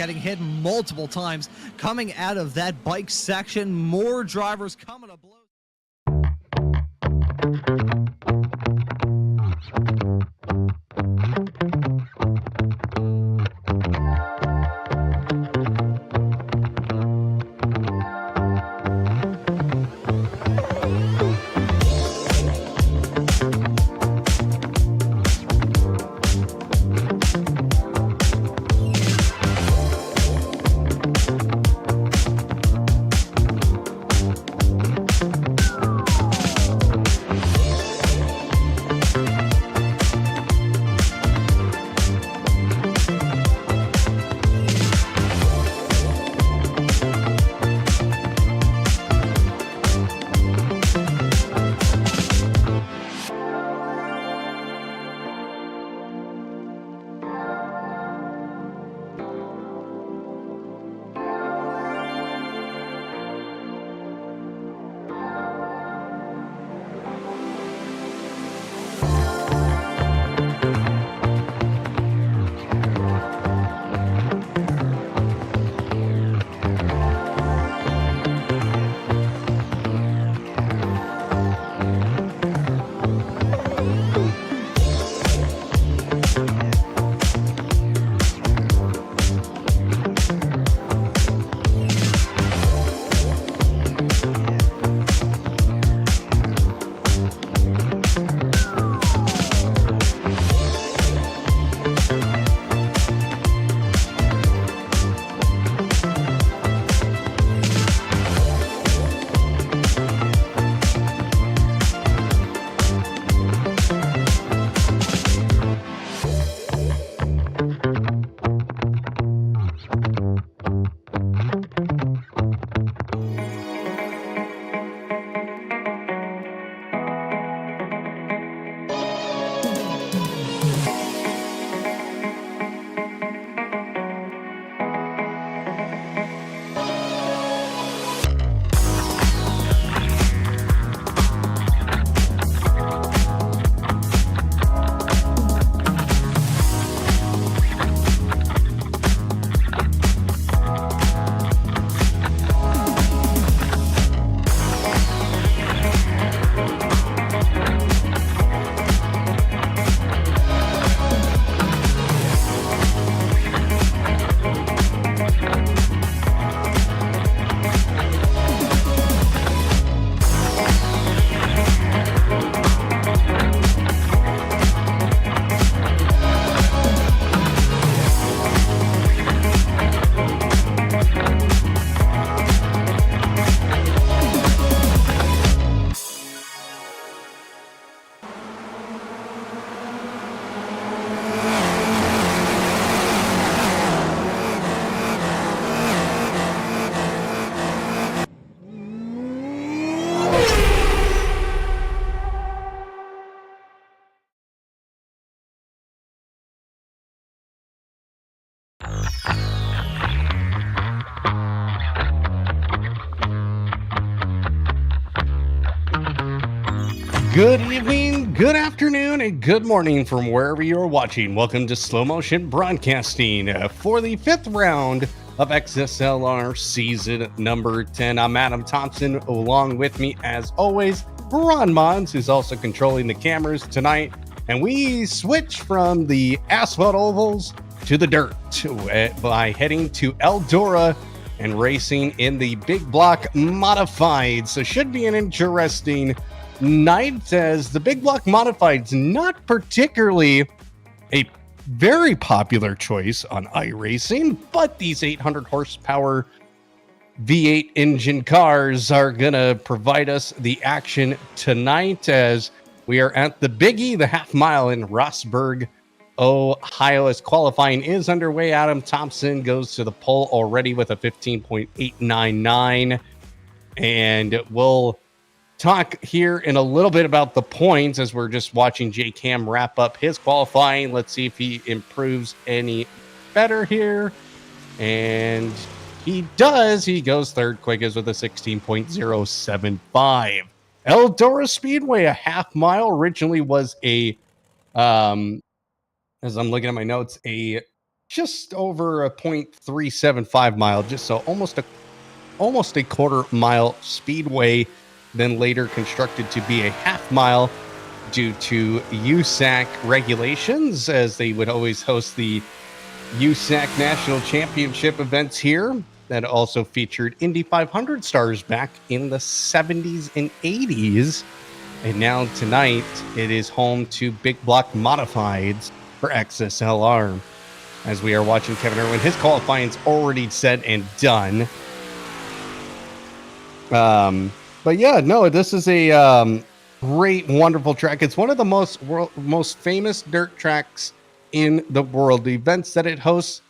getting hit multiple times coming out of that bike section. More drivers coming to blows. Good evening, good afternoon, and good morning from wherever you're watching. Welcome to Slow Motion Broadcasting for the 5th round of XSLR Season number 10. I'm Adam Thomsen. Along with me, as always, Maunz, who's also controlling the cameras tonight. And we switch from the asphalt ovals to the dirt by heading to Eldora and racing in the big block modified. So should be an interesting night, as the big block modified is not particularly a very popular choice on iRacing, but these 800 horsepower V8 engine cars are gonna provide us the action tonight, as we are at the Biggie, the half mile in Rossburg, Ohio, as qualifying is underway. Adam Thomsen goes to the pole already with a 15.899, and we'll talk here in a little bit about the points as we're just watching J-Cam wrap up his qualifying. Let's see if he improves any better here. And he does. He goes third quickest with a 16.075. Eldora Speedway, a half mile, originally was a, as I'm looking at my notes, a just over a 0.375 mile, just so almost a quarter mile speedway, then later constructed to be a half mile due to USAC regulations, as they would always host the USAC National Championship events here that also featured Indy 500 stars back in the 70s and 80s. And now tonight, it is home to big block modifieds for XSLR. As we are watching Kevin Irwin, his qualifying's already said and done. But yeah, no, this is a great, wonderful track. It's one of the most famous dirt tracks in the world. The events that it hosts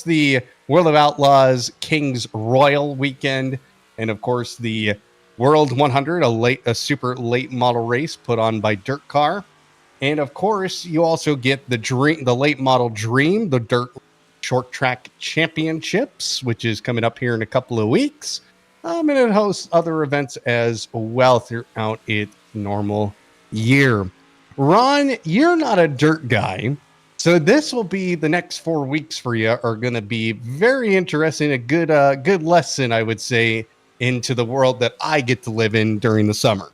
the World of Outlaws Kings Royal weekend, and of course the World 100, a super late model race put on by Dirt Car. And of course, you also get the late model Dream, the Dirt Short Track Championships, which is coming up here in a couple of weeks. And it hosts other events as well throughout its normal year. Ron, you're not a dirt guy, so this will be the next 4 weeks for you are going to be very interesting. A good lesson, I would say, into the world that I get to live in during the summer.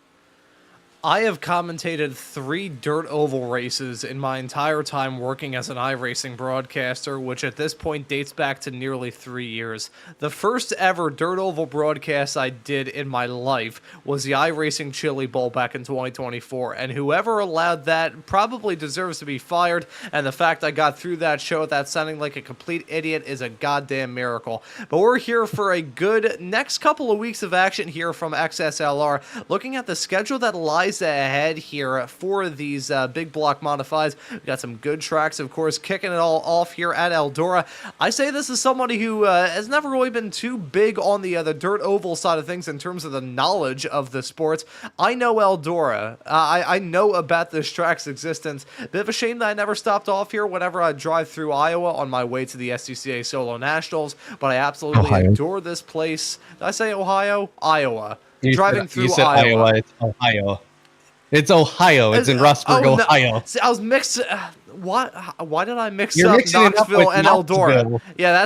I have commentated 3 dirt oval races in my entire time working as an iRacing broadcaster, which at this point dates back to nearly 3 years. The first ever dirt oval broadcast I did in my life was the iRacing Chili Bowl back in 2024, and whoever allowed that probably deserves to be fired, and the fact I got through that show without sounding like a complete idiot is a goddamn miracle. But we're here for a good next couple of weeks of action here from XSLR, looking at the schedule that lies ahead here for these big block modifieds. We got some good tracks, of course, kicking it all off here at Eldora. I say this is somebody who has never really been too big on the dirt oval side of things in terms of the knowledge of the sports. I know Eldora. I know about this track's existence. Bit of a shame that I never stopped off here whenever I drive through Iowa on my way to the SCCA Solo Nationals, but I absolutely adore this place. Did I say Ohio? Iowa. Driving through Iowa. It's Ohio. It's Ohio. It's in Rossburg, Ohio. No. See, I was mixed. Why did I mix You're up mixing Knoxville and Eldora? Knoxville. Yeah,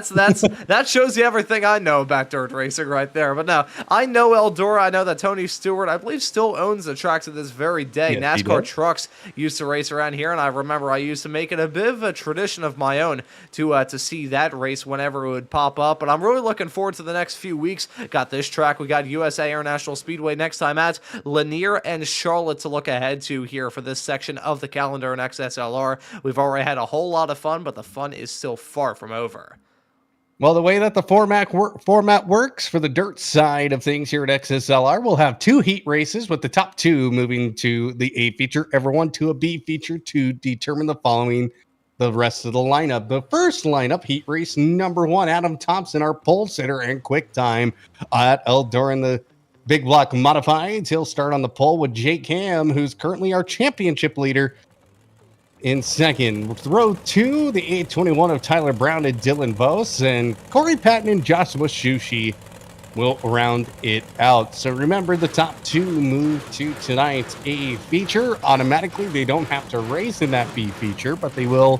that shows you everything I know about dirt racing right there. But no, I know Eldora. I know that Tony Stewart, I believe, still owns the track to this very day. Yes, NASCAR trucks used to race around here, and I remember I used to make it a bit of a tradition of my own to see that race whenever it would pop up. But I'm really looking forward to the next few weeks. Got this track. We got USA International Speedway next time at Lanier and Charlotte to look ahead to here for this section of the calendar in XSLR. We've already had a whole lot of fun, but the fun is still far from over. Well, the way that the format works for the dirt side of things here at XSLR, we'll have 2 heat races with the top 2 moving to the A feature, everyone to a B feature to determine the rest of the lineup. The first lineup, heat race number 1, Adam Thomsen, our pole sitter and quick time at Eldora in the big block modifieds. He'll start on the pole with Jake Ham, who's currently our championship leader. In second, row 2, the 821 of Tyler Brown and Dylan Vos, and Corey Patton and Joshua Shushi will round it out. So remember, the top 2 move to tonight's A feature. Automatically, they don't have to race in that B feature, but they will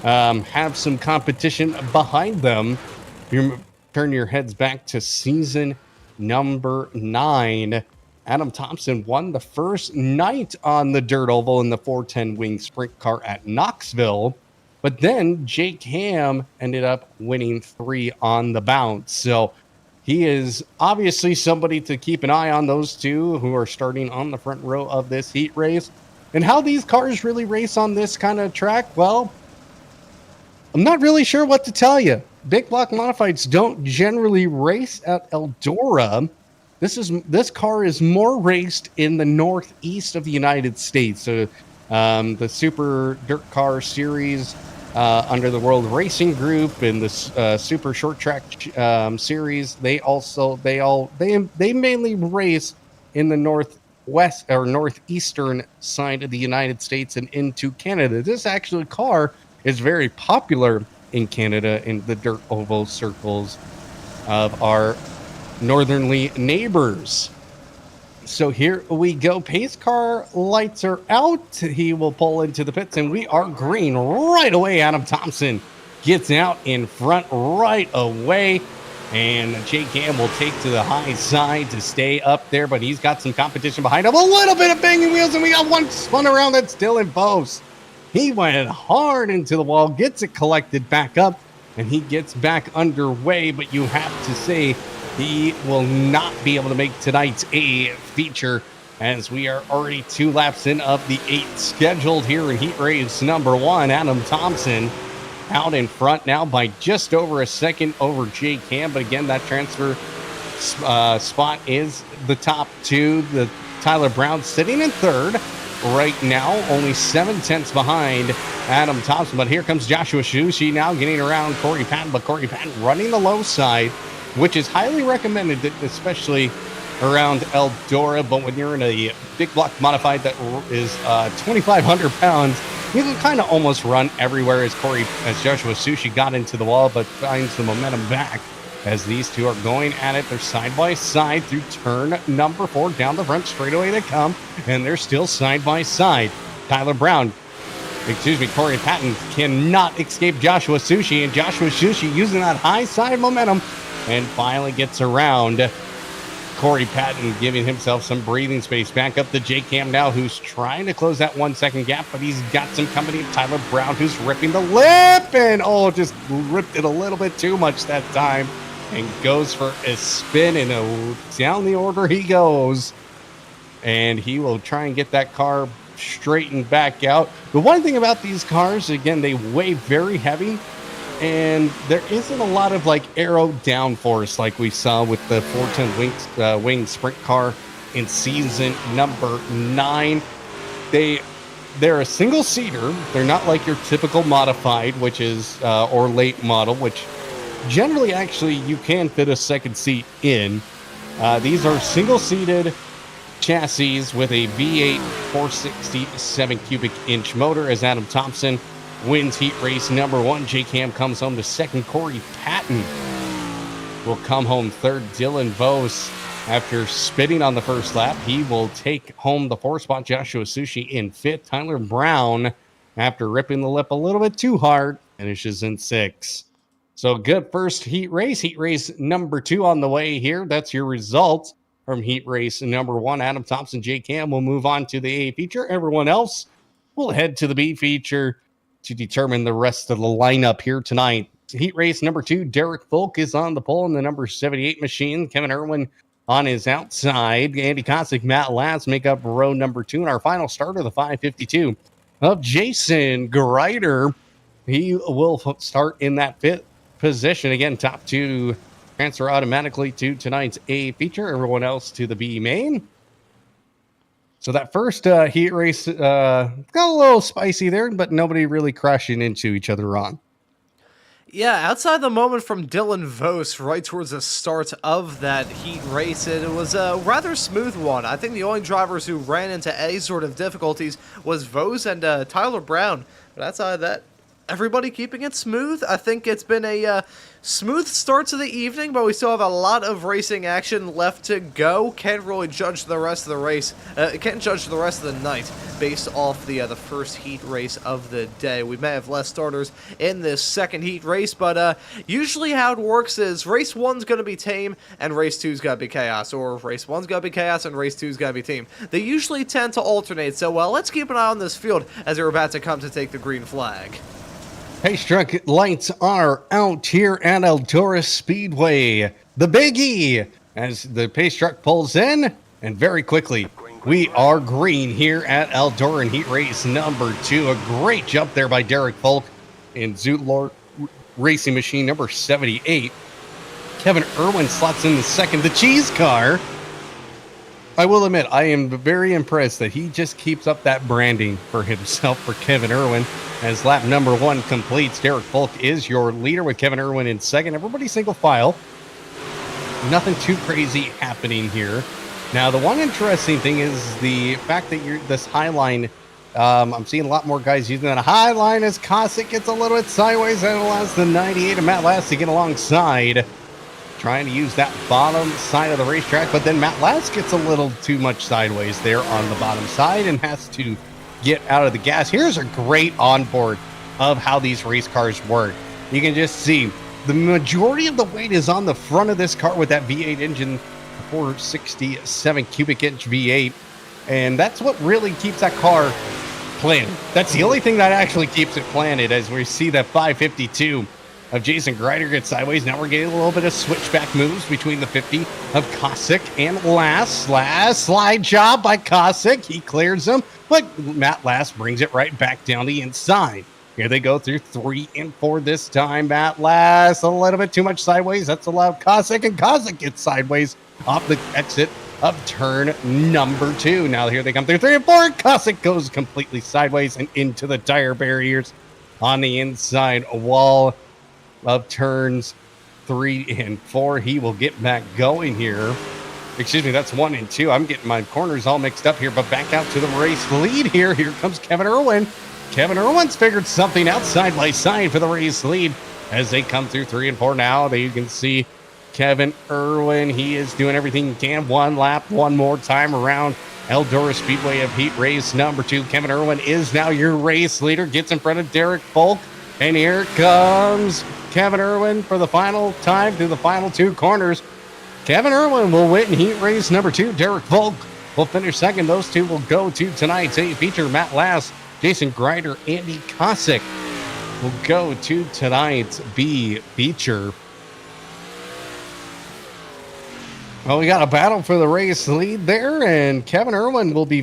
have some competition behind them. You turn your heads back to season number 9. Adam Thomsen won the first night on the dirt oval in the 410 wing sprint car at Knoxville, but then Jake Ham ended up winning 3 on the bounce. So he is obviously somebody to keep an eye on, those 2 who are starting on the front row of this heat race. And how these cars really race on this kind of track, well, I'm not really sure what to tell you. Big block modifieds don't generally race at Eldora. This car is more raced in the northeast of the United States. So the Super Dirt Car Series under the World Racing Group and the Super Short Track Series, they mainly race in the northwest or northeastern side of the United States and into Canada. This actual car is very popular in Canada in the dirt oval circles of our northernly neighbors. So here we go. Pace car lights are out. He will pull into the pits, and we are green right away. Adam Thomsen gets out in front right away. And Jake Cam will take to the high side to stay up there, but he's got some competition behind him. A little bit of banging wheels, and we got one spun around that's still in post. He went hard into the wall, gets it collected back up, and he gets back underway. But you have to say he will not be able to make tonight's A feature, as we are already 2 laps in of the 8 scheduled here in heat race number 1. Adam Thomsen out in front now by just over a second over Jake Cam. But again, that transfer spot is the top 2. The Tyler Brown sitting in 3rd right now, only 7 tenths behind Adam Thomsen. But here comes Joshua Shushi now getting around Corey Patton, but Corey Patton running the low side, which is highly recommended, especially around Eldora. But when you're in a big block modified that is 2,500 pounds, you can kind of almost run everywhere as Joshua Sushi got into the wall, but finds the momentum back as these two are going at it. They're side by side through turn number 4 down the front straightaway they come, and they're still side by side. Corey Patton cannot escape Joshua Sushi, and Joshua Sushi using that high side momentum and finally gets around Corey Patton, giving himself some breathing space. Back up to Jake Cam now, who's trying to close that 1 second gap, but he's got some company of Tyler Brown, who's ripping the lip, and just ripped it a little bit too much that time, and goes for a spin, and down the order he goes, and he will try and get that car straightened back out. The one thing about these cars, again, they weigh very heavy, and there isn't a lot of aero downforce like we saw with the 410 wing sprint car in season number 9. They're a single seater. They're not like your typical modified, which is or late model, which generally actually you can fit a second seat in. These are single seated chassis with a V8 467 cubic inch motor, as Adam Thomsen wins heat race number 1. Jake Cam comes home to 2nd. Corey Patton will come home 3rd. Dylan Vos, after spitting on the first lap, he will take home the 4th spot. Joshua Sushi in 5th. Tyler Brown, after ripping the lip a little bit too hard, finishes in 6th. So good first heat race number 2 on the way here. That's your result from heat race number 1. Adam Thomsen, Jake Cam will move on to the A feature. Everyone else will head to the B feature to determine the rest of the lineup here tonight. Heat race number 2, Derek Folk is on the pole in the number 78 machine. Kevin Irwin on his outside. Andy Kosick, Matt Lass make up row number 2. And our final starter, the 552 of Jason Greider. He will start in that 5th position. Again, top 2 transfer automatically to tonight's A feature. Everyone else to the B main. So that first heat race got a little spicy there, but nobody really crashing into each other on. Yeah, outside the moment from Dylan Vos right towards the start of that heat race, it was a rather smooth one. I think the only drivers who ran into any sort of difficulties was Vos and Tyler Brown. But outside of that, everybody keeping it smooth. I think it's been a smooth start to the evening, but we still have a lot of racing action left to go. Can't really judge the rest of the race. Can't judge the rest of the night based off the first heat race of the day. We may have less starters in this second heat race, but usually how it works is race 1's going to be tame and race 2's got to be chaos, or race 1's got to be chaos and race 2's got to be tame. They usually tend to alternate, so let's keep an eye on this field as they're about to come to take the green flag. Pace truck lights are out here at Eldora Speedway. The Big E, as the pace truck pulls in, and very quickly, we are green here at Eldora in heat race number 2. A great jump there by Derek Folk in Zoot Racing Machine number 78. Kevin Irwin slots in the 2nd. The cheese car. I will admit, I am very impressed that he just keeps up that branding for himself, for Kevin Irwin. As lap number 1 completes, Derek Folk is your leader with Kevin Irwin in 2nd. Everybody single file. Nothing too crazy happening here. Now, the one interesting thing is the fact that this high line, I'm seeing a lot more guys using that high line as Kosick gets a little bit sideways and allows the 98 of Matt Lass to get alongside. Trying to use that bottom side of the racetrack, but then Matt Lass gets a little too much sideways there on the bottom side and has to get out of the gas. Here's a great onboard of how these race cars work. you can just see the majority of the weight is on the front of this car with that V8 engine, 467 cubic inch V8. And that's what really keeps that car planted. That's the only thing that actually keeps it planted, as we see that 552 of Jason Grider get sideways. Now we're getting a little bit of switchback moves between the 50 of Cossack and Last slide job by Cossack. He clears them, but Matt Last brings it right back down the inside. Here they go through 3 and 4 this time. Matt Last a little bit too much sideways. That's allowed Cossack, and Cossack gets sideways off the exit of turn number 2. Now here they come through 3 and 4. Cossack goes completely sideways and into the tire barriers on the inside wall of turns 3 and 4. He will get back going here. Excuse me, that's 1 and 2. I'm getting my corners all mixed up here, but back out to the race lead here. Here comes Kevin Irwin. Kevin Irwin's figured something out side by side for the race lead as they come through 3 and 4 now. You can see Kevin Irwin. He is doing everything he can. One lap, one more time around Eldora Speedway of heat race number 2. Kevin Irwin is now your race leader. Gets in front of Derek Folk. And here comes Kevin Irwin for the final time through the final 2 corners. Kevin Irwin will win heat race number 2. Derek Folk will finish second. Those two will go to tonight's A feature. Matt Last, Jason Grider, Andy Cossack will go to tonight's B feature. Well, we got a battle for the race lead there, and Kevin Irwin will be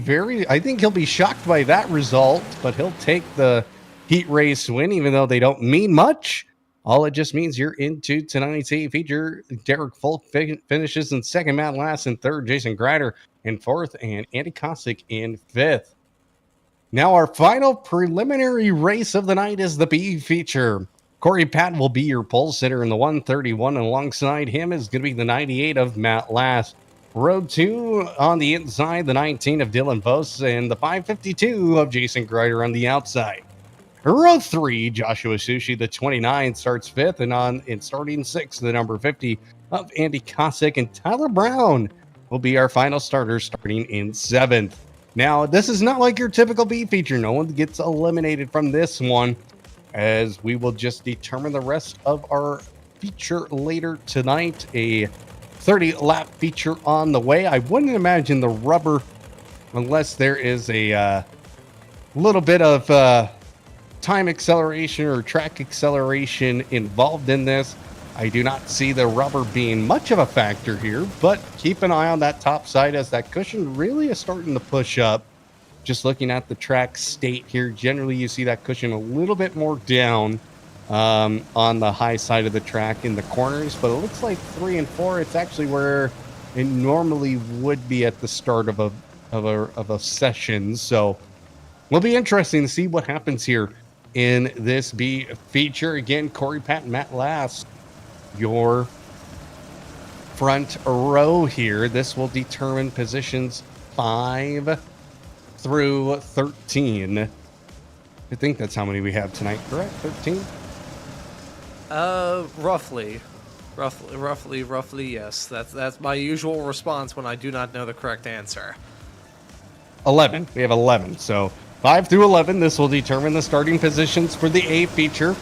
I think he'll be shocked by that result, but he'll take the heat race win, even though they don't mean much. All it just means you're into tonight's A feature. Derek Folk finishes in second, Matt Last in third, Jason Grider in fourth, and Andy Cossack in fifth. Now our final preliminary race of the night is the B feature. Corey Patton will be your pole sitter in the 131, and alongside him is going to be the 98 of Matt Last. Row 2 on the inside, the 19 of Dylan Vos, and the 552 of Jason Grider on the outside. Row 3, Joshua Sushi, the 29, starts 5th, and starting 6th, the number 50 of Andy Cossack, and Tyler Brown will be our final starter starting in 7th. Now, this is not like your typical B feature. No one gets eliminated from this one, as we will just determine the rest of our feature later tonight. A 30-lap feature on the way. I wouldn't imagine the rubber, unless there is a little bit of time acceleration or track acceleration involved in this. I do not see the rubber being much of a factor here, but keep an eye on that top side as that cushion really is starting to push up. Just looking at the track state here, generally you see that cushion a little bit more down on the high side of the track in the corners, but it looks like 3 and 4, it's actually where it normally would be at the start of a session. So will be interesting to see what happens here in this B feature. Again, Corey Patton, Matt Last, your front row here. This will determine positions 5 through 13. I think that's how many we have tonight, correct? 13? Roughly, yes. That's my usual response when I do not know the correct answer. 11. We have 11. So 5 through 11, this will determine the starting positions for the A feature.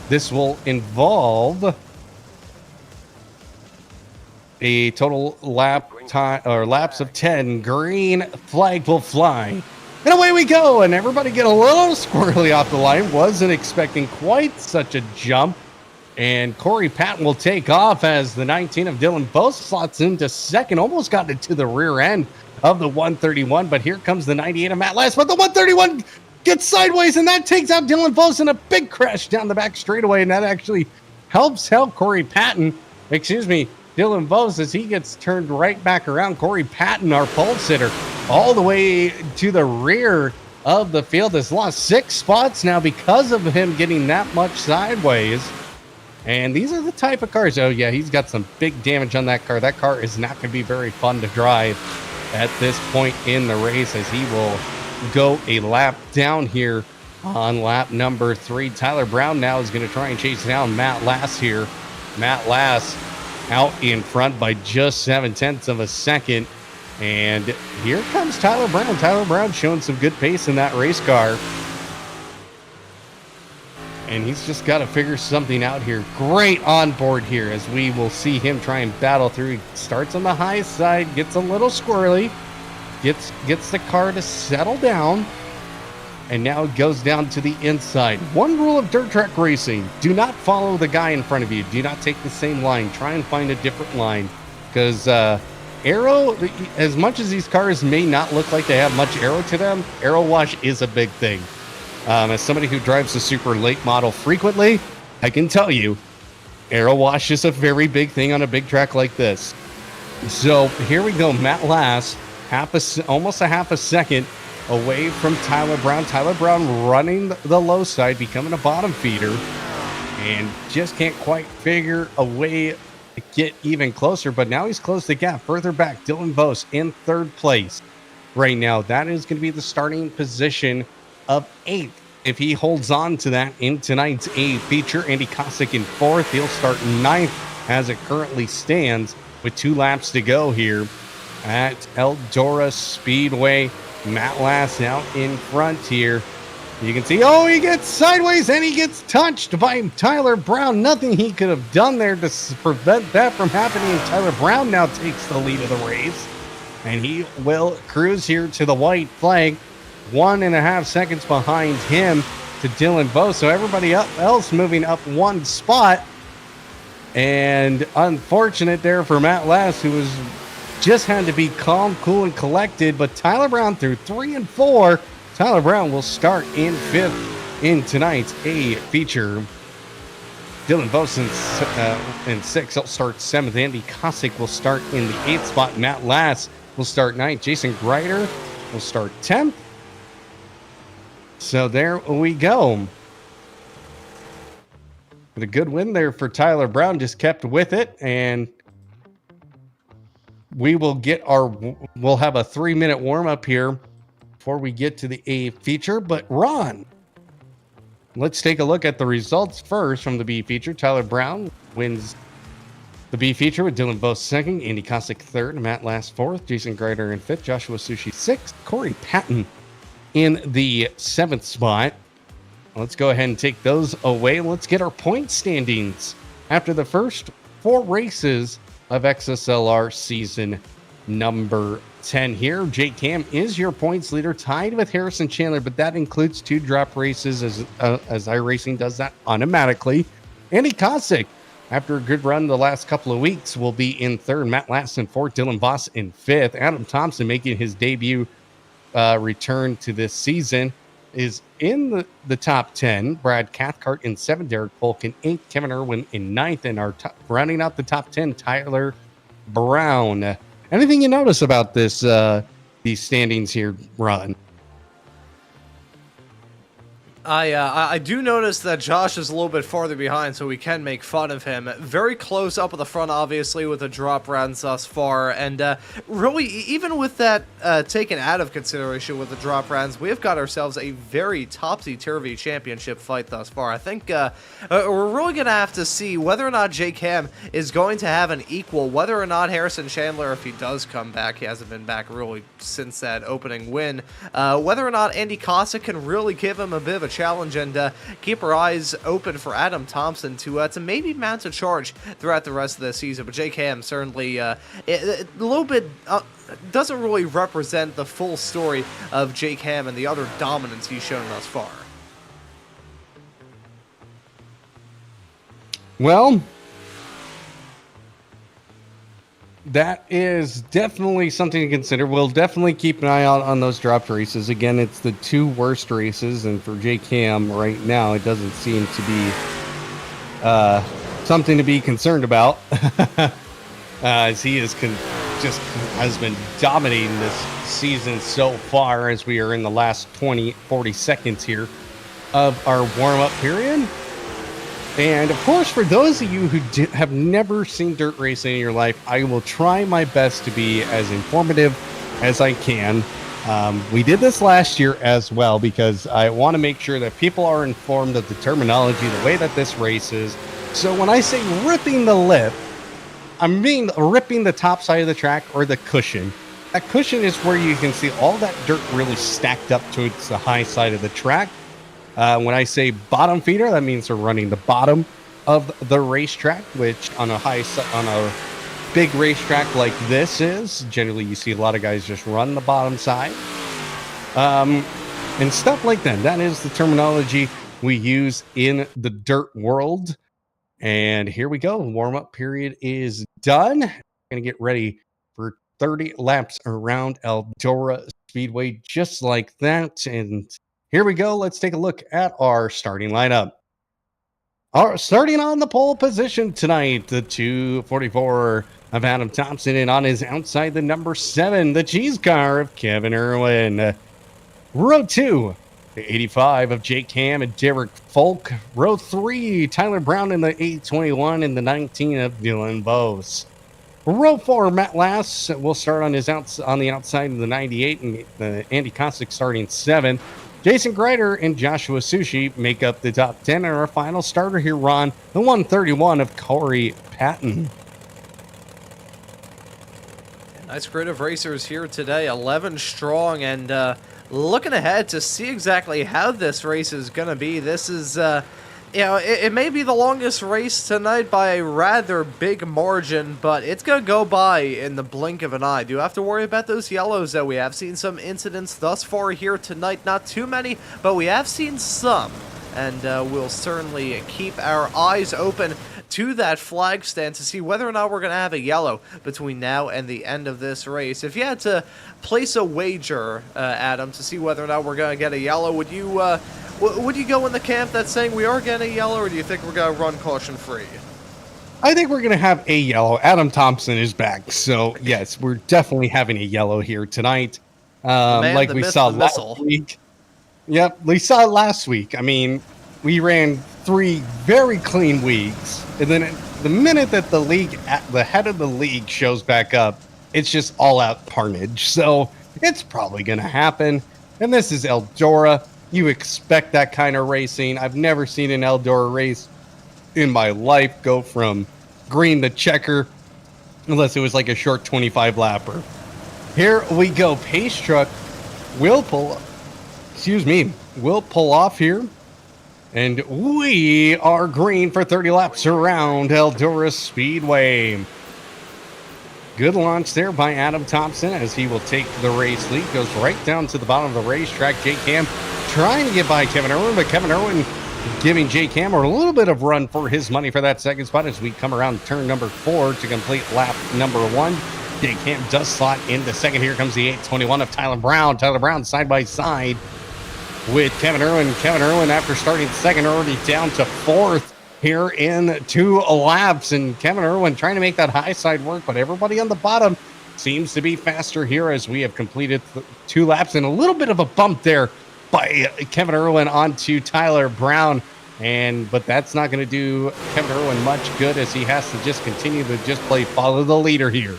This will involve a total lap time or laps of 10. Green flag will fly. And away we go. And everybody get a little squirrely off the line. Wasn't expecting quite such a jump. And Corey Patton will take off as the 19 of Dylan Vos slots into second. Almost got into the rear end of the 131. But here comes the 98 of Matt Last. But the 131 gets sideways, and that takes out Dylan Vos in a big crash down the back straightaway. And that actually helps Corey Patton. Dylan Vos, as he gets turned right back around. Corey Patton, our pole sitter, all the way to the rear of the field, has lost 6 spots now because of him getting that much sideways. And these are the type of cars. Oh, yeah, he's got some big damage on that car. That car is not going to be very fun to drive at this point in the race, as he will go a lap down here on lap number 3. Tyler Brown now is going to try and chase down Matt Last here. Matt Last out in front by just 0.7 of a second. And here comes Tyler Brown. Tyler Brown showing some good pace in that race car. And he's just got to figure something out here. Great onboard here as we will see him try and battle through. He starts on the high side, gets a little squirrely, gets the car to settle down, and now it goes down to the inside. One rule of dirt track racing: do not follow the guy in front of you. Do not take the same line. Try and find a different line, because aero, as much as these cars may not look like they have much aero to them, aero wash is a big thing. As somebody who drives the super late model frequently, I can tell you, aero wash is a very big thing on a big track like this. So here we go. Matt Lass, almost a half a second away from Tyler Brown. Tyler Brown running the low side, becoming a bottom feeder, and just can't quite figure a way to get even closer. But now he's closed the gap further back. Dylan Vos in third place right now. That is going to be the starting position of 8th. If he holds on to that in tonight's A feature, Andy Kosick in 4th. He'll start 9th as it currently stands with 2 laps to go here at Eldora Speedway. Matt Lass out in front here. You can see, he gets sideways and he gets touched by Tyler Brown. Nothing he could have done there to prevent that from happening. Tyler Brown now takes the lead of the race, and he will cruise here to the white flag. 1.5 seconds behind him to Dylan Vos. So everybody else moving up 1 spot. And unfortunate there for Matt Lass, who was just had to be calm, cool, and collected. But Tyler Brown through 3 and 4. Tyler Brown will start in 5th in tonight's A feature. Dylan Vos in 6th. He'll start 7th. Andy Kosick will start in the 8th spot. Matt Lass will start 9th. Jason Greider will start 10th. So there we go. But a good win there for Tyler Brown. Just kept with it, and we'll have a 3-minute warm up here before we get to the A feature. But Ron, let's take a look at the results first from the B feature. Tyler Brown wins the B feature with Dylan Vos 2nd, Andy Kosick 3rd, Matt Lass 4th, Jason Greider in 5th, Joshua Sushi 6th, Corey Patton in the 7th spot. Let's go ahead and take those away. Let's get our point standings after the first 4 races of XSLR season number 10 here. Jake Cam is your points leader, tied with Harrison Chandler, but that includes 2 drop races as iRacing does that automatically. Andy Kosick, after a good run the last couple of weeks, will be in 3rd. Matt Lass in 4th. Dylan Vos in 5th. Adam Thomsen making his debut return to this season is in the top 10. Brad Cathcart in 7th. Derek Polk in 8th. Kevin Irwin in 9th. And rounding out the top 10, Tyler Brown. Anything you notice about this these standings here, Ron? I do notice that Josh is a little bit farther behind, so we can make fun of him. Very close up at the front, obviously, with the drop rounds thus far. And really, even with that taken out of consideration with the drop rounds, we have got ourselves a very topsy-turvy championship fight thus far. I think we're really going to have to see whether or not Jake Ham is going to have an equal, whether or not Harrison Chandler, if he does come back, he hasn't been back really since that opening win, whether or not Andy Kosick can really give him a bit of a challenge, and keep our eyes open for Adam Thomsen to maybe mount a charge throughout the rest of the season. But Jake Ham certainly a little bit doesn't really represent the full story of Jake Ham and the other dominance he's shown thus far. Well, that is definitely something to consider. We'll definitely keep an eye out on those dropped races. Again, it's the 2 worst races, and for Jake Ham right now, it doesn't seem to be something to be concerned about, as he is has been dominating this season so far, as we are in the last 40 seconds here of our warm-up period. And of course, for those of you who have never seen dirt racing in your life, I will try my best to be as informative as I can. We did this last year as well, because I want to make sure that people are informed of the terminology, the way that this race is. So when I say ripping the lip, I mean ripping the top side of the track or the cushion. That cushion is where you can see all that dirt really stacked up towards the high side of the track. When I say bottom feeder, that means they're running the bottom of the racetrack, which on a big racetrack like this is generally you see a lot of guys just run the bottom side. And stuff like that. That is the terminology we use in the dirt world. And here we go. Warm-up period is done. Gonna get ready for 30 laps around Eldora Speedway, just like that. And here we go. Let's take a look at our starting lineup. Starting on the pole position tonight, the 244 of Adam Thomsen, and on his outside, the number 7, the cheese car of Kevin Irwin. Row 2, the 85 of Jake Ham and Derek Folk. Row 3, Tyler Brown in the 821 and the 19 of Dylan Bose. Row 4, Matt Lass will start on the outside of the 98 and the Andy Kostic starting 7. Jason Greider and Joshua Sushi make up the top 10, and our final starter here, Ron, the 131 of Corey Patton. Nice grid of racers here today, 11 strong, and looking ahead to see exactly how this race is going to be. This is, it may be the longest race tonight by a rather big margin, but it's going to go by in the blink of an eye. Do you have to worry about those yellows, though? We have seen some incidents thus far here tonight. Not too many, but we have seen some, and we'll certainly keep our eyes open to that flag stand to see whether or not we're going to have a yellow between now and the end of this race. If you had to place a wager, Adam, to see whether or not we're going to get a yellow, would you go in the camp that's saying we are getting a yellow, or do you think we're going to run caution free? I think we're going to have a yellow. Adam Thomsen is back, so yes, we're definitely having a yellow here tonight. Like we saw last week. Yep, we saw it last week. I mean, we ran 3 very clean weeks, and then the minute that the head of the league shows back up, it's just all-out carnage. So it's probably going to happen. And this is Eldora. You expect that kind of racing. I've never seen an Eldora race in my life go from green to checker, unless it was like a short 25 lapper. Here we go. Pace truck will pull off here. And we are green for 30 laps around Eldora Speedway. Good launch there by Adam Thomsen as he will take the race lead. Goes right down to the bottom of the racetrack. Jake Ham trying to get by Kevin Irwin, but Kevin Irwin giving Jake Ham a little bit of run for his money for that second spot as we come around turn number 4 to complete lap number 1. Jake Ham does slot into second. Here comes the 821 of Tyler Brown. Tyler Brown side by side with Kevin Irwin. Kevin Irwin, after starting second, already down to 4th here in 2 laps. And Kevin Irwin trying to make that high side work, but everybody on the bottom seems to be faster here as we have completed 2 laps. And a little bit of a bump there by Kevin Irwin onto Tyler Brown. But that's not going to do Kevin Irwin much good as he has to just continue to just follow the leader here.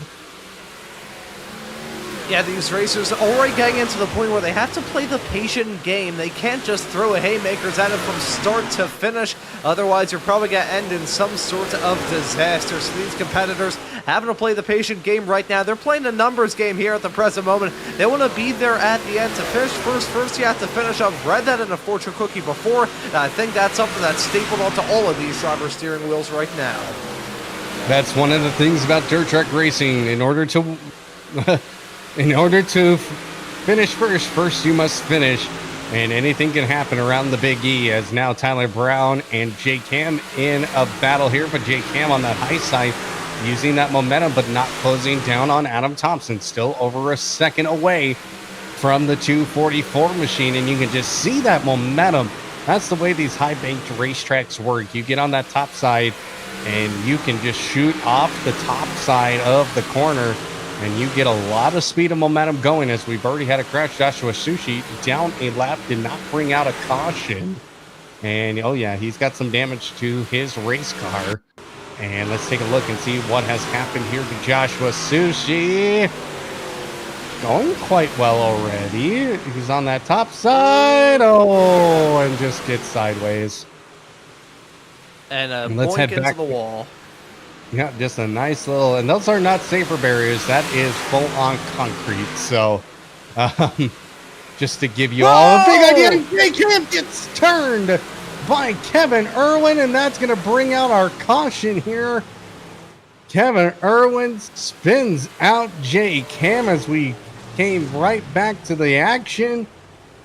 Yeah, these racers are already getting into the point where they have to play the patient game. They can't just throw a haymakers at it from start to finish. Otherwise, you're probably going to end in some sort of disaster. So these competitors having to play the patient game right now. They're playing a numbers game here at the present moment. They want to be there at the end to finish first. You have to finish. I've read that in a fortune cookie before. And I think that's something that's stapled onto all of these driver steering wheels right now. That's one of the things about dirt track racing. In order to finish first you must finish, and anything can happen around the Big E as now Tyler Brown and Jake Ham in a battle here, but Jake Ham on that high side using that momentum but not closing down on Adam Thomsen, still over a second away from the 244 machine, and you can just see that momentum. That's the way these high banked racetracks work. You get on that top side and you can just shoot off the top side of the corner, and you get a lot of speed and momentum going, as we've already had a crash. Joshua Sushi down a lap, did not bring out a caution. And, oh yeah, he's got some damage to his race car. And let's take a look and see what has happened here to Joshua Sushi. Going quite well already. He's on that top side. Oh, and just gets sideways. And let's head back into the wall. Yeah, just a nice little, and those are not safer barriers. That is full on concrete. So just to give you all a big idea. Jake Ham gets turned by Kevin Irwin, and that's going to bring out our caution here. Kevin Irwin spins out Jake Ham as we came right back to the action.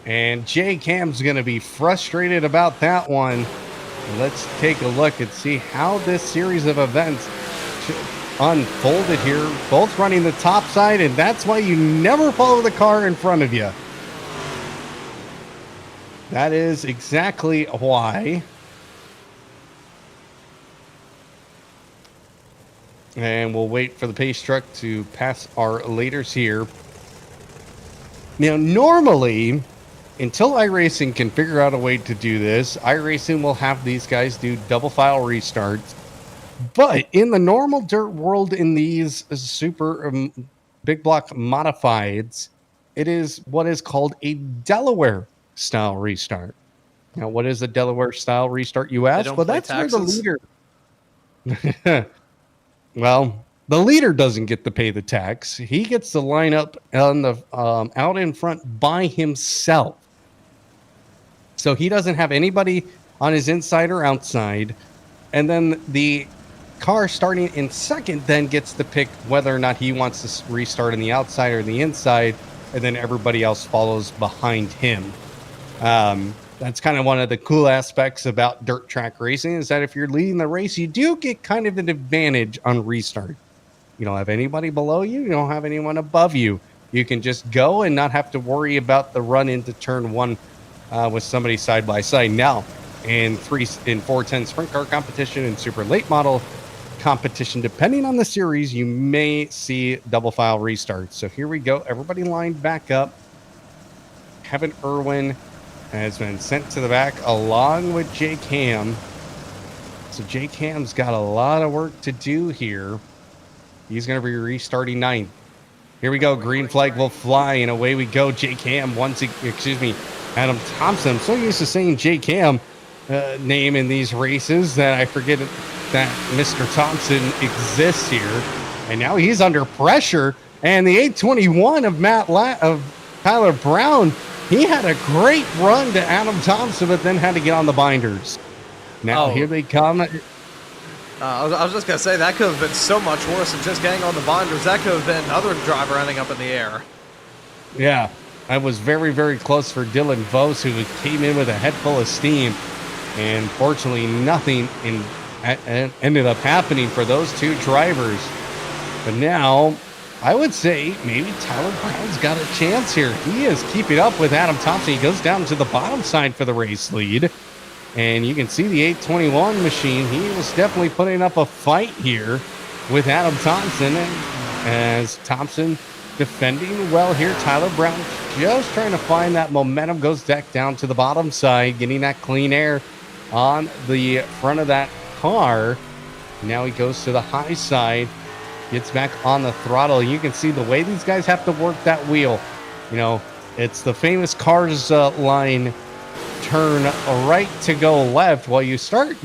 And Jake Ham's going to be frustrated about that one. Let's take a look and see how this series of events unfolded here. Both running the top side, and that's why you never follow the car in front of you. That is exactly why. And we'll wait for the pace truck to pass our leaders here. Now, normally, until iRacing can figure out a way to do this, iRacing will have these guys do double file restarts. But in the normal dirt world, in these super big block modifieds, it is what is called a Delaware style restart. Now, what is a Delaware style restart, you ask? Well, that's where the leader... Well, the leader doesn't get to pay the tax. He gets to line up on the out in front by himself. So he doesn't have anybody on his inside or outside. And then the car starting in second then gets to pick whether or not he wants to restart on the outside or the inside. And then everybody else follows behind him. That's kind of one of the cool aspects about dirt track racing, is that if you're leading the race, you do get kind of an advantage on restart. You don't have anybody below you. You don't have anyone above you. You can just go and not have to worry about the run into turn one with somebody side by side. Now, in 410 sprint car competition and super late model competition, depending on the series, you may see double file restarts. So here we go. Everybody lined back up. Kevin Irwin has been sent to the back along with Jake Ham. So Jake Ham's got a lot of work to do here. He's going to be restarting ninth. Here we go. Green flag will fly, and away we go. Jake Ham Adam Thomsen. I'm so used to saying Jake Ham name in these races that I forget that Mr. Thomsen exists here. And now he's under pressure. And the 821 of Tyler Brown, he had a great run to Adam Thomsen, but then had to get on the binders. Now here they come. I was just going to say, that could have been so much worse than just getting on the binders. That could have been another driver ending up in the air. Yeah, that was very, very close for Dylan Vos, who came in with a head full of steam. And fortunately, nothing ended up happening for those two drivers. But now, I would say maybe Tyler Brown's got a chance here. He is keeping up with Adam Thomsen. He goes down to the bottom side for the race lead. And you can see the 821 machine. He was definitely putting up a fight here with Adam Thomsen. And as Thomsen defending well here, Tyler Brown just trying to find that momentum, goes back down to the bottom side, getting that clean air on the front of that car. Now he goes to the high side, gets back on the throttle. You can see the way these guys have to work that wheel. You know, it's the famous Cars line, turn right to go left. Well, you start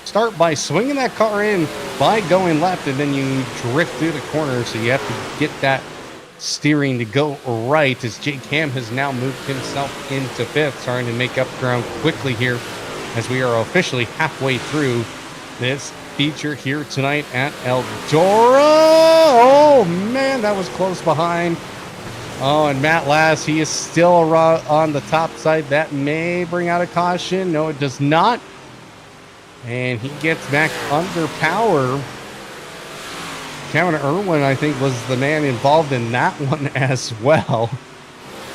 start by swinging that car in by going left, and then you drift through the corner. So you have to get that steering to go right, as Jake Ham has now moved himself into fifth, starting to make up ground quickly here as we are officially halfway through this feature here tonight at Eldora. Oh man, that was close behind. Oh, and Matt Lass, he is still on the top side. That may bring out a caution. No, it does not. And he gets back under power. Kevin Irwin, I think, was the man involved in that one as well.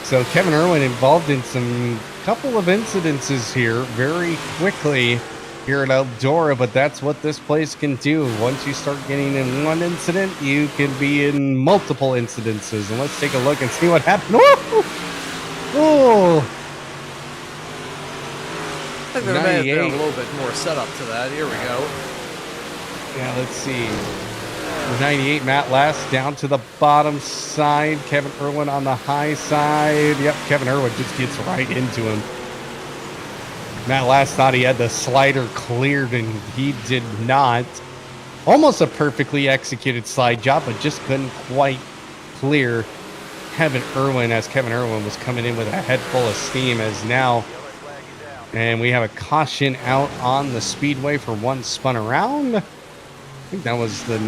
So Kevin Irwin involved in some couple of incidences here very quickly here at Eldora, but that's what this place can do. Once you start getting in one incident, you can be in multiple incidences. And let's take a look and see what happened. Oh! I think there may have been a little bit more setup to that. Here we go. Yeah, let's see. 98, Matt Lass down to the bottom side. Kevin Irwin on the high side. Yep, Kevin Irwin just gets right into him. Matt Lass thought he had the slider cleared, and he did not. Almost a perfectly executed slide job, but just couldn't quite clear Kevin Irwin, as Kevin Irwin was coming in with a head full of steam. As now, and we have a caution out on the speedway for one spun around. I think that was the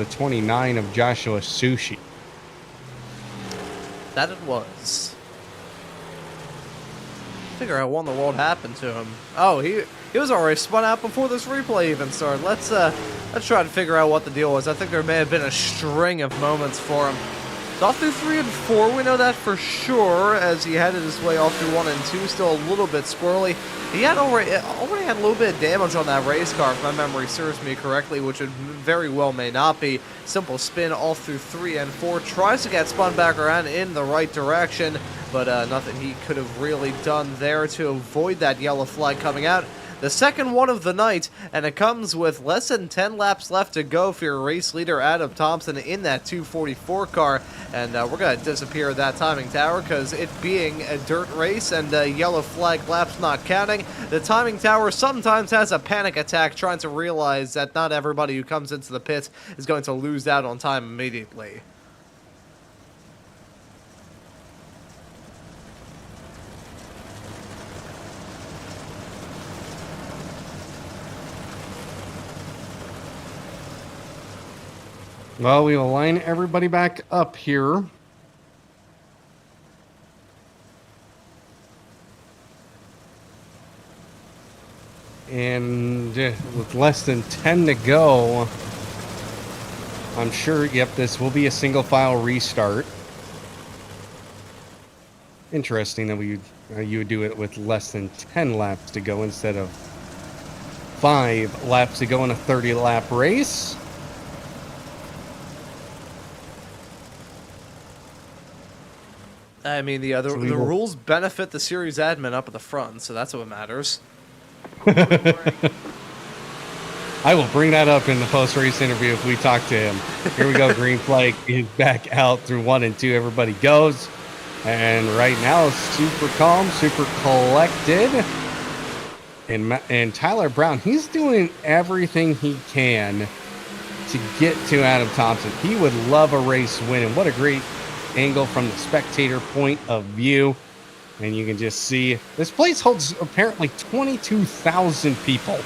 29 of Joshua Sushi. That it was. Figure out what in the world happened to him. Oh, he was already spun out before this replay even started. Let's try to figure out what the deal was. I think there may have been a string of moments for him. So off through 3 and 4, we know that for sure, as he headed his way off through 1 and 2, still a little bit squirrely. He had already had a little bit of damage on that race car, if my memory serves me correctly, which it very well may not be. Simple spin all through 3 and 4, tries to get spun back around in the right direction, but nothing he could have really done there to avoid that yellow flag coming out. The second one of the night, and it comes with less than 10 laps left to go for your race leader, Adam Thomsen, in that 244 car. And we're going to disappear that timing tower because it being a dirt race and yellow flag laps not counting, the timing tower sometimes has a panic attack trying to realize that not everybody who comes into the pits is going to lose out on time immediately. Well, we will line everybody back up here. And with less than 10 to go, I'm sure, yep, this will be a single file restart. Interesting that you would do it with less than 10 laps to go instead of 5 laps to go in a 30-lap race. I mean, the rules benefit the series admin up at the front, so that's what matters. I will bring that up in the post-race interview if we talk to him. Here we go, green flag. He's back out through 1 and 2. Everybody goes. And right now, super calm, super collected. And Tyler Brown, he's doing everything he can to get to Adam Thomsen. He would love a race win, and what a great angle from the spectator point of view. And you can just see this place holds apparently 22,000 people.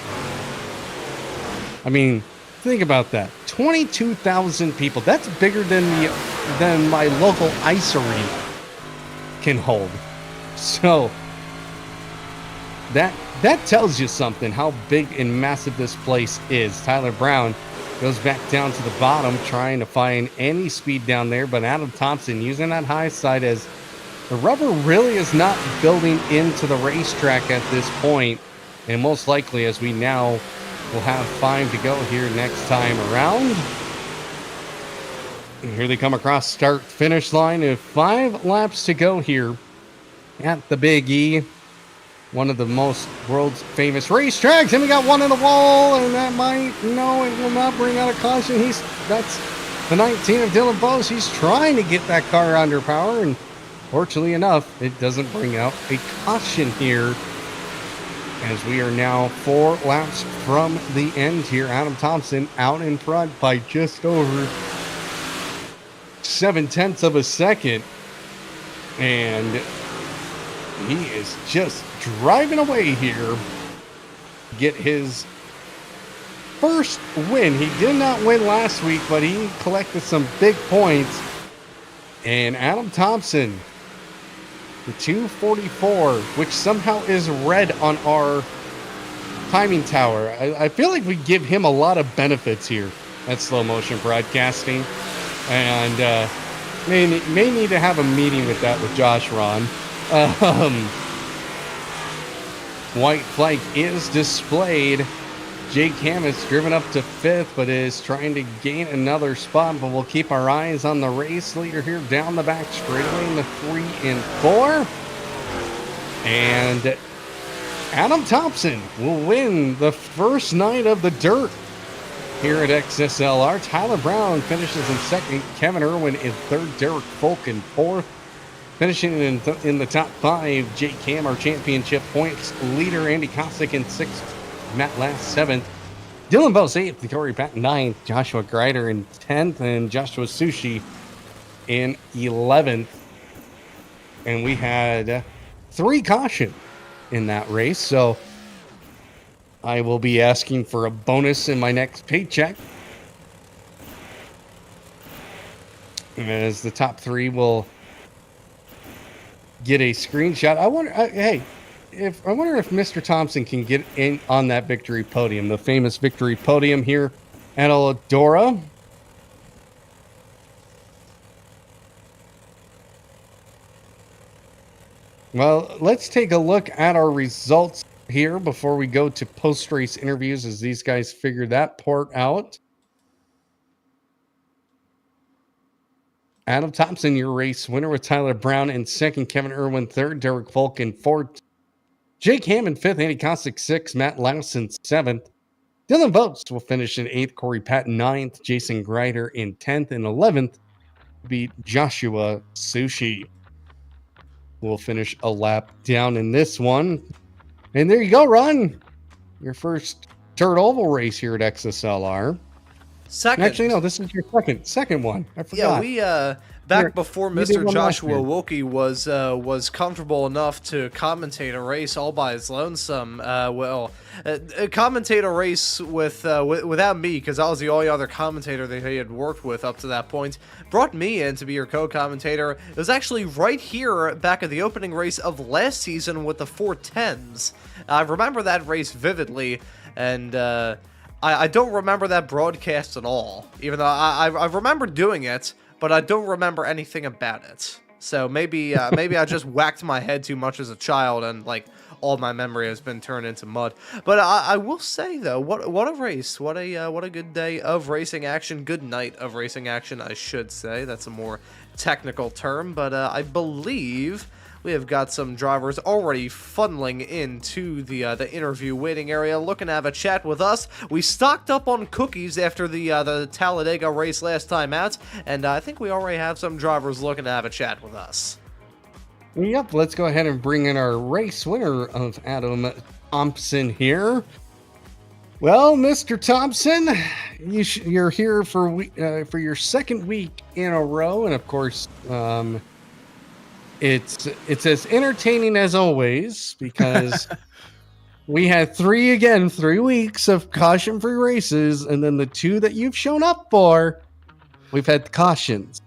I mean, think about that. 22,000 people. That's bigger than my local ice arena can hold. So that tells you something, how big and massive this place is. Tyler Brown goes back down to the bottom, trying to find any speed down there, but Adam Thomsen using that high side as the rubber really is not building into the racetrack at this point, and most likely, as we now will have 5 to go here next time around. And here they come across start-finish line with 5 laps to go here at the Big E, one of the most world's famous racetracks, and we got one in the wall, and that it will not bring out a caution. That's the 19 of Dylan Bose. He's trying to get that car under power, and fortunately enough, it doesn't bring out a caution here, as we are now 4 laps from the end here. Adam Thomsen out in front by just over 0.7 of a second, and he is just driving away here. Get his first win. He did not win last week, but he collected some big points. And Adam Thomsen, the 244, which somehow is red on our timing tower. I feel like we give him a lot of benefits here at Slow Motion Broadcasting. And may need to have a meeting with that with Josh Ron. White flag is displayed. Jake Hammond's driven up to 5th, but is trying to gain another spot. But we'll keep our eyes on the race leader here down the back straightaway in the 3 and 4. And Adam Thomsen will win the first night of the dirt here at XSLR. Tyler Brown finishes in 2nd. Kevin Irwin in 3rd. Derek Folk in 4th. Finishing in the top 5, Jake Ham, our championship points leader. Andy Kosick in 6th. Matt Last 7th. Dylan Bose 8th. Corey Patton 9th. Joshua Greider in 10th. And Joshua Sushi in 11th. And we had 3 caution in that race. So I will be asking for a bonus in my next paycheck, as the top 3 will get a screenshot. I wonder if Mr. Thomsen can get in on that victory podium, the famous victory podium here at Eldora. Well, let's take a look at our results here before we go to post-race interviews, as these guys figure that part out. Adam Thomsen, your race winner, with Tyler Brown in second, Kevin Irwin third, Derek Volk in fourth, Jake Hammond fifth, Andy Kostick sixth, Matt Lawson seventh. Dylan Votes will finish in eighth, Corey Patton ninth, Jason Greider in 10th, and 11th beat Joshua Sushi. We'll finish a lap down in this one. And there you go, Ron. Your first Dirt Oval race here at XSLR. Second. Actually, no, this is your second one. I forgot. Yeah, before Mr. Joshua Wilkie was comfortable enough to commentate a race all by his lonesome. Commentate a race without me, because I was the only other commentator that he had worked with up to that point. Brought me in to be your co-commentator. It was actually right here back at the opening race of last season with the 410s. I remember that race vividly, and I don't remember that broadcast at all, even though I remember doing it, but I don't remember anything about it. So maybe I just whacked my head too much as a child, and like all my memory has been turned into mud. But I will say though, what a race, what a good day of racing action, good night of racing action, I should say. That's a more technical term, but I believe we have got some drivers already funneling into the interview waiting area, looking to have a chat with us. We stocked up on cookies after the Talladega race last time out, and I think we already have some drivers looking to have a chat with us. Yep, let's go ahead and bring in our race winner of Adam Thomsen here. Well, Mr. Thomsen, you're here for your second week in a row, and of course, it's as entertaining as always, because we had 3 weeks of caution-free races, and then the 2 that you've shown up for, we've had cautions.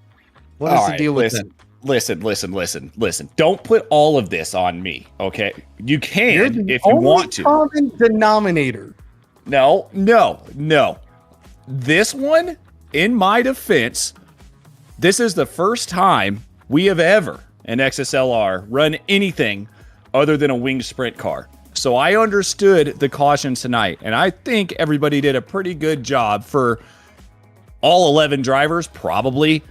What is the deal with that? Listen. Don't put all of this on me, okay? You can if you want to. Common denominator. No. This one, in my defense, this is the first time we have ever in XSLR run anything other than a winged sprint car. So I understood the cautions tonight, and I think everybody did a pretty good job for all 11 drivers, probably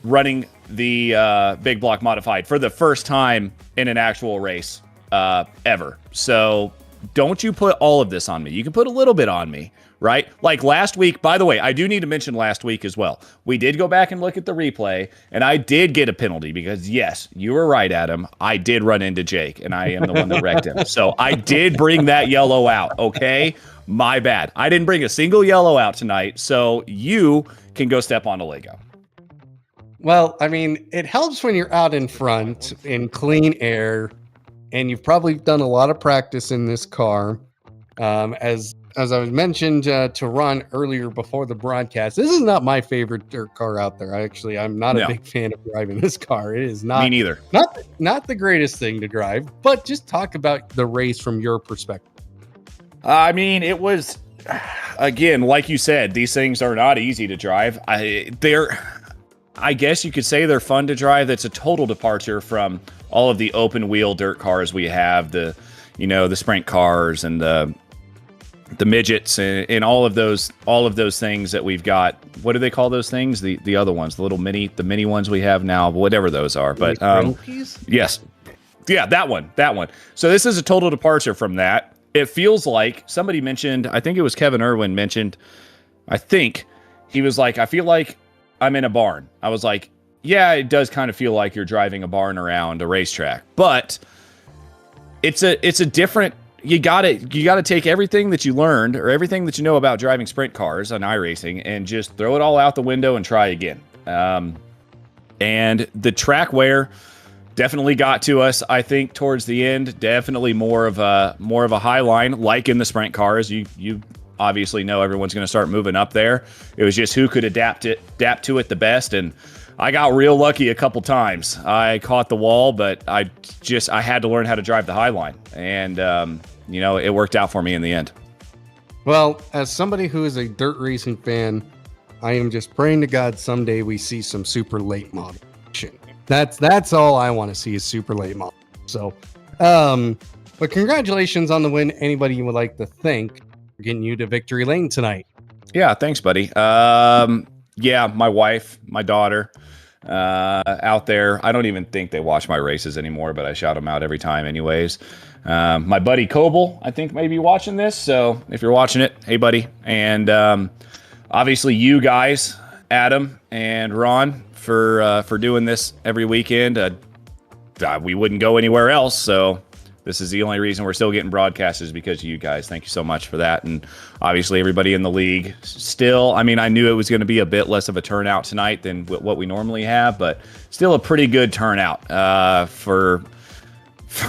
running the big block modified for the first time in an actual race ever. So don't you put all of this on me. You can put a little bit on me, right? Like last week, by the way, I do need to mention last week as well. We did go back and look at the replay, and I did get a penalty because, yes, you were right, Adam. I did run into Jake, and I am the one that wrecked him. So I did bring that yellow out, okay? My bad. I didn't bring a single yellow out tonight, so you can go step on a Lego. Well, I mean, it helps when you're out in front in clean air, and you've probably done a lot of practice in this car. As I was mentioned to Ron earlier before the broadcast, this is not my favorite dirt car out there. I'm not a big fan of driving this car. It is not. Me neither. Not the greatest thing to drive, but just talk about the race from your perspective. I mean, it was, again, like you said, these things are not easy to drive. I guess you could say they're fun to drive. That's a total departure from all of the open wheel dirt cars we have, the sprint cars and the midgets and all of those things that we've got. What do they call those things? The other ones, the mini ones we have now, whatever those are. But yes. Yeah, that one. So this is a total departure from that. It feels like somebody mentioned, I think it was Kevin Irwin mentioned, I think he was like, I feel like I'm in a barn. I was like, yeah, it does kind of feel like you're driving a barn around a racetrack, but it's a different, you gotta take everything that you learned or everything that you know about driving sprint cars on iRacing and just throw it all out the window and try again. And the track wear definitely got to us, I think, towards the end. Definitely more of a high line, like in the sprint cars. You obviously know everyone's going to start moving up there. It was just who could adapt to it the best. And I got real lucky a couple times. I caught the wall, but I had to learn how to drive the high line. And, it worked out for me in the end. Well, as somebody who is a dirt racing fan, I am just praying to God someday we see some super late model action. That's all I want to see is super late model. So, but congratulations on the win. Anybody you would like to thank for getting you to victory lane tonight? Yeah, thanks, buddy. My wife, my daughter, out there. I don't even think they watch my races anymore, but I shout them out every time anyways. My buddy Coble, I think, may be watching this. So if you're watching it, hey, buddy. And obviously you guys, Adam and Ron, for doing this every weekend. We wouldn't go anywhere else. So this is the only reason we're still getting broadcasts is because of you guys. Thank you so much for that. And obviously everybody in the league still, I knew it was going to be a bit less of a turnout tonight than what we normally have, but still a pretty good turnout for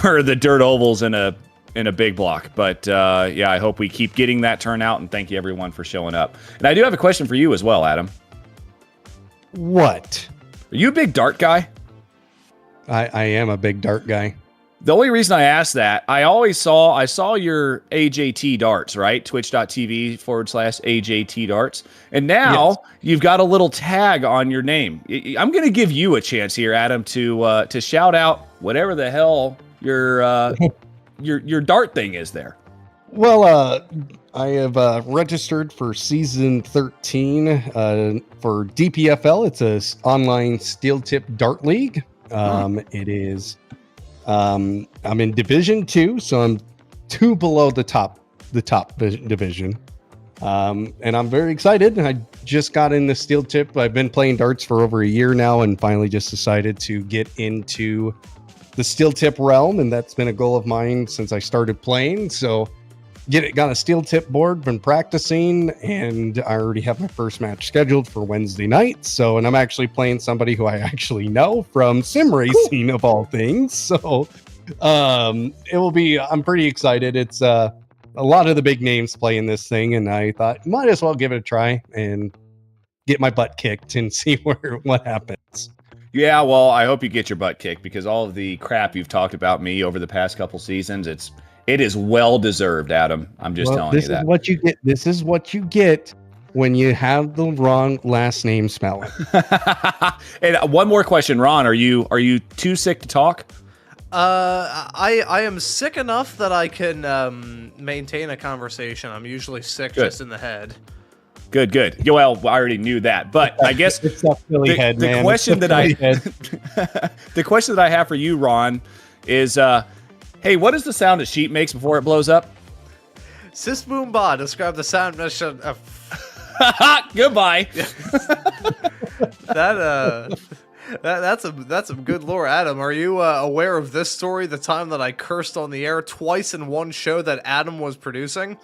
the dirt ovals in a big block. But I hope we keep getting that turnout, and thank you everyone for showing up. And I do have a question for you as well, Adam. What? Are you a big dart guy? I am a big dart guy. The only reason I asked that, I saw your AJT darts, right? Twitch.tv/AJT darts. And now You've got a little tag on your name. I'm going to give you a chance here, Adam, to shout out whatever the hell your dart thing is there. Well, I have registered for season 13 for DPFL. It's a online steel tip dart league. It is. I'm in Division 2, so I'm 2 below the top division. And I'm very excited. I just got in the steel tip. I've been playing darts for over a year now, and finally just decided to get into the steel tip realm, and that's been a goal of mine since I started playing. So got a steel tip board, been practicing, and I already have my first match scheduled for Wednesday night. So, and I'm actually playing somebody who I actually know from sim racing of all things. So it will be, I'm pretty excited. It's a lot of the big names playing this thing, and I thought might as well give it a try and get my butt kicked and see what happens. Yeah, well, I hope you get your butt kicked, because all of the crap you've talked about me over the past couple seasons, it is well deserved, Adam. I'm just telling you that. This is what you get when you have the wrong last name spelling. And one more question, Ron, are you too sick to talk? I am sick enough that I can maintain a conversation. I'm usually sick just in the head. Good. Well, I already knew that, but I guess it's a Philly head, man. The question that I have for you, Ron, is hey, what is the sound a sheep makes before it blows up? Sis Boom Ba, describe the sound mission of Goodbye. That's some good lore, Adam. Are you aware of this story? The time that I cursed on the air twice in one show that Adam was producing.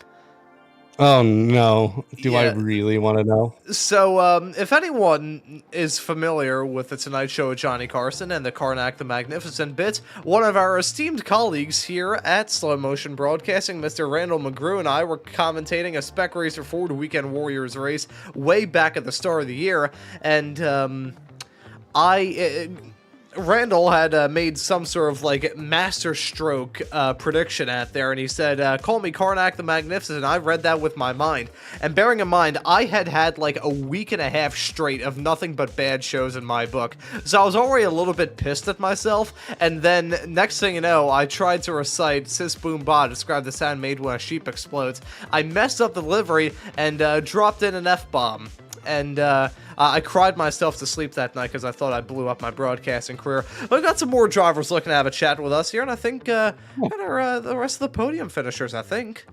Oh no! Do I really want to know? So, if anyone is familiar with the Tonight Show with Johnny Carson and the Karnak the Magnificent bit, one of our esteemed colleagues here at Slow Motion Broadcasting, Mr. Randall McGrew, and I were commentating a Spec Racer Ford Weekend Warriors race way back at the start of the year, and Randall had made some sort of like master stroke prediction at there, and he said, call me Karnak the Magnificent. I read that with my mind, and bearing in mind I had like a week and a half straight of nothing but bad shows in my book, so I was already a little bit pissed at myself. And then next thing you know, I tried to recite Sis Boom Ba, describe the sound made when a sheep explodes. I messed up the delivery and dropped in an F-bomb, and I cried myself to sleep that night because I thought I blew up my broadcasting career. But I've got some more drivers looking to have a chat with us here, and I think got the rest of the podium finishers, I think.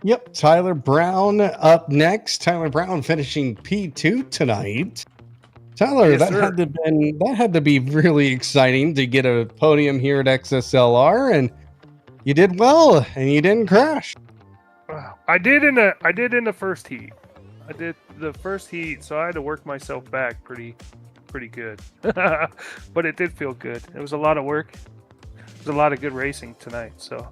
Yep, Tyler Brown up next. Tyler Brown finishing P2 tonight. Tyler, Yes, that sir. had to be really exciting to get a podium here at XSLR, and you did well, and you didn't crash. I did in the first heat. I did the first heat, so I had to work myself back pretty pretty good. But it did feel good. It was a lot of work. It was a lot of good racing tonight. So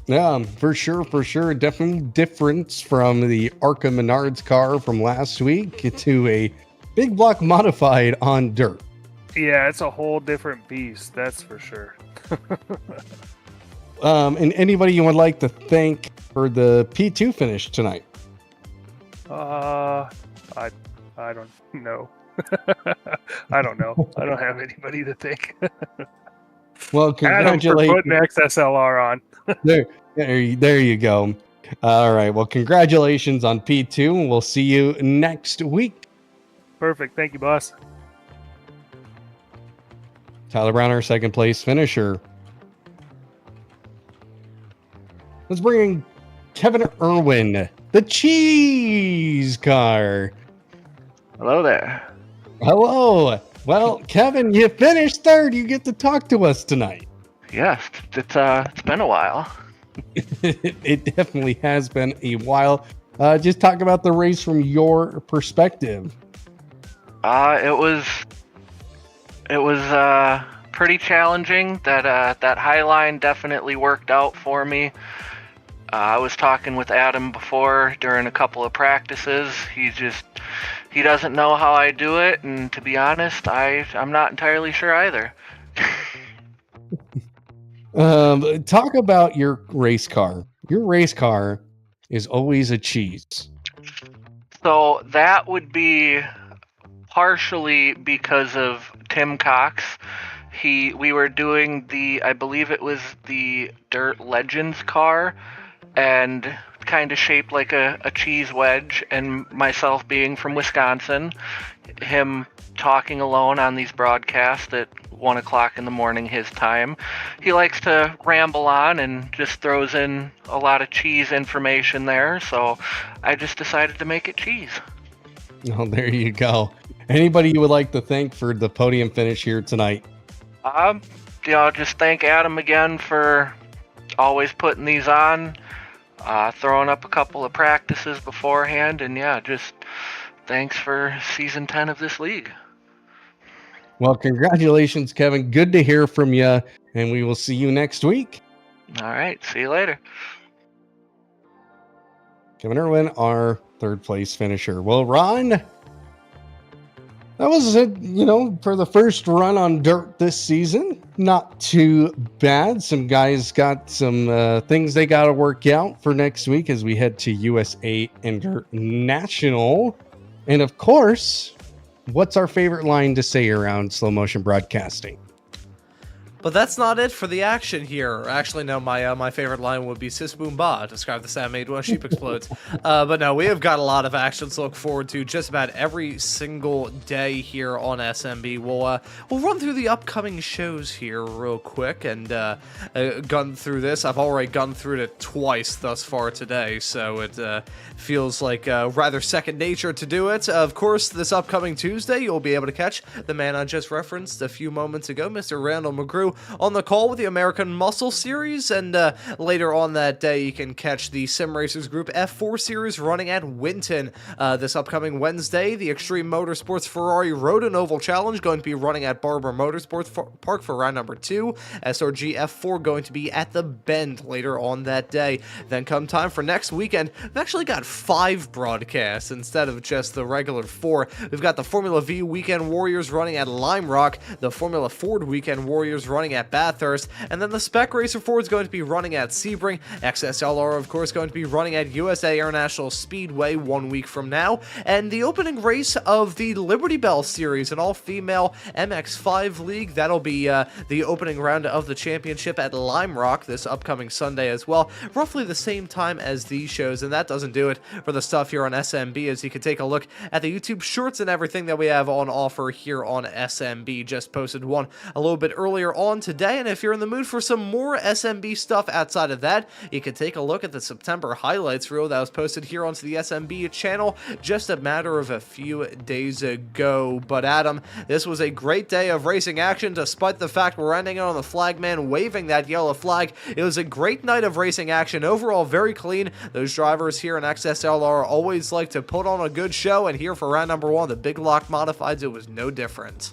Yeah, for sure, for sure. Definitely difference from the Arca Menards car from last week to a big block modified on dirt. yeah, it's a whole different beast. That's for sure. And anybody you would like to thank for the P2 finish tonight? I don't know. I don't know. I don't have anybody to thank. Well, Adam for congratulations. putting XSLR on. There you go. All right. Well, congratulations on P2. We'll see you next week. Perfect. Thank you, boss. Tyler Brown, our second place finisher. Let's bring in Kevin Irwin, the cheese car. Hello there. Hello. Well, Kevin, you finished third. You get to talk to us tonight. Yes, it's been a while. It definitely has been a while. Just talk about the race from your perspective. It was pretty challenging. That high line definitely worked out for me. I was talking with Adam before during a couple of practices. He doesn't know how I do it, and to be honest, I'm not entirely sure either. Talk about your race car. Your race car is always a cheese. So that would be partially because of Tim Cox. We were doing I believe it was the Dirt Legends car, and kind of shaped like a cheese wedge, and myself being from Wisconsin, him talking alone on these broadcasts at 1 o'clock in the morning his time, he likes to ramble on and just throws in a lot of cheese information there, so I just decided to make it cheese. Oh, there you go. Anybody you would like to thank for the podium finish here tonight? Just thank Adam again for always putting these on, throwing up a couple of practices beforehand, and yeah, just thanks for season 10 of this league. Well, congratulations, Kevin. Good to hear from you, and we will see you next week. All right, see you later. Kevin Irwin, our third place finisher. Well, Ron, that was it, for the first run on dirt this season. Not too bad. Some guys got some things they got to work out for next week as we head to USA International. And of course, what's our favorite line to say around slow motion broadcasting? But that's not it for the action here. Actually, no, my favorite line would be "Sis boom ba." Describe the sound made when a sheep explodes. But no, we have got a lot of action to look forward to just about every single day here on SMB. We'll run through the upcoming shows here real quick and gun through this. I've already gone through it twice thus far today, so it feels like rather second nature to do it. Of course, this upcoming Tuesday, you'll be able to catch the man I just referenced a few moments ago, Mr. Randall McGrew, on the call with the American Muscle Series, and later on that day you can catch the Sim Racers Group F4 Series running at Winton. This upcoming Wednesday, the Extreme Motorsports Ferrari Road and Oval Challenge going to be running at Barber Motorsports Park for round number 2. SRG F4 going to be at the Bend later on that day. Then come time for next weekend, we've actually got 5 broadcasts instead of just the regular 4. We've got the Formula V Weekend Warriors running at Lime Rock, the Formula Ford Weekend Warriors running at Bathurst, and then the Spec Racer Ford is going to be running at Sebring. XSLR, of course, going to be running at USA International Speedway 1 week from now, and the opening race of the Liberty Bell Series, an all-female MX5 league, that'll be the opening round of the championship at Lime Rock this upcoming Sunday as well, roughly the same time as these shows. And that doesn't do it for the stuff here on SMB, as you can take a look at the YouTube shorts and everything that we have on offer here on SMB. Just posted one a little bit earlier on on today, and if you're in the mood for some more SMB stuff outside of that, you can take a look at the September highlights reel that was posted here onto the SMB channel just a matter of a few days ago. But Adam, this was a great day of racing action, despite the fact we're ending on the flagman waving that yellow flag. It was a great night of racing action, overall very clean. Those drivers here in XSLR always like to put on a good show, and here for round number 1, the Big Lock Modifieds, it was no different.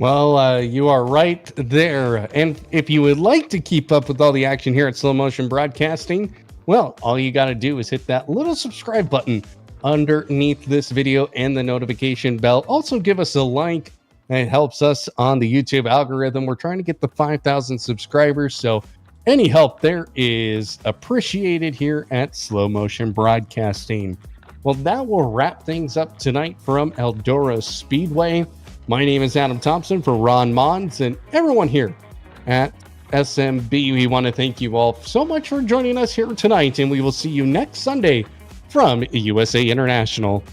Well, you are right there. And if you would like to keep up with all the action here at Slow Motion Broadcasting, well, all you got to do is hit that little subscribe button underneath this video and the notification bell. Also, give us a like. It helps us on the YouTube algorithm. We're trying to get the 5,000 subscribers, so any help there is appreciated here at Slow Motion Broadcasting. Well, that will wrap things up tonight from Eldora Speedway. My name is Adam Thomsen for Ron Maunz and everyone here at SMB. We want to thank you all so much for joining us here tonight, and we will see you next Sunday from USA International.